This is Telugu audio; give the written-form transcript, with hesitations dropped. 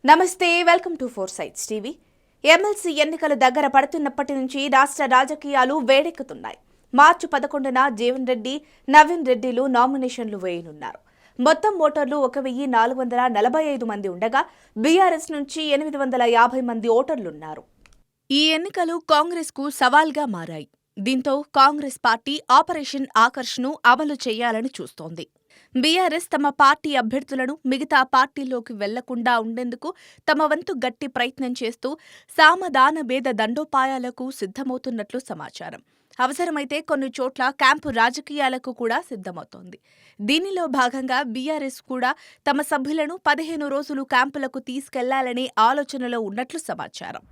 నమస్తే, welcome to four sides TV. MLC ఎన్నికలు దగ్గర పడుతున్నప్పటి నుంచి రాష్ట్ర రాజకీయాలు వేడెక్కుతున్నాయి. మార్చి 11న జీవన్ రెడ్డి, నవీన్ రెడ్డిలు నామినేషన్లు వేయనున్నారు. మొత్తం ఓటర్లు 1445 మంది ఉండగా బీఆర్ఎస్ నుంచి 850 మంది ఓటర్లున్నారు. ఈ ఎన్నికలు కాంగ్రెస్ కు సవాల్గా మారాయి. దీంతో కాంగ్రెస్ పార్టీ ఆపరేషన్ ఆకర్ష్ను అమలు చేయాలని చూస్తోంది. బీఆర్ఎస్ తమ పార్టీ అభ్యర్థులను మిగతా పార్టీల్లోకి వెళ్లకుండా ఉండేందుకు తమ వంతు గట్టి ప్రయత్నం చేస్తూ సామదాన భేద దండోపాయాలకు సిద్ధమవుతున్నట్లు సమాచారం. అవసరమైతే కొన్ని చోట్ల క్యాంపు రాజకీయాలకు కూడా సిద్ధమవుతోంది. దీనిలో భాగంగా బీఆర్ఎస్ కూడా తమ సభ్యులను 15 రోజులు క్యాంపులకు తీసుకెళ్లాలనే ఆలోచనలో ఉన్నట్లు సమాచారం.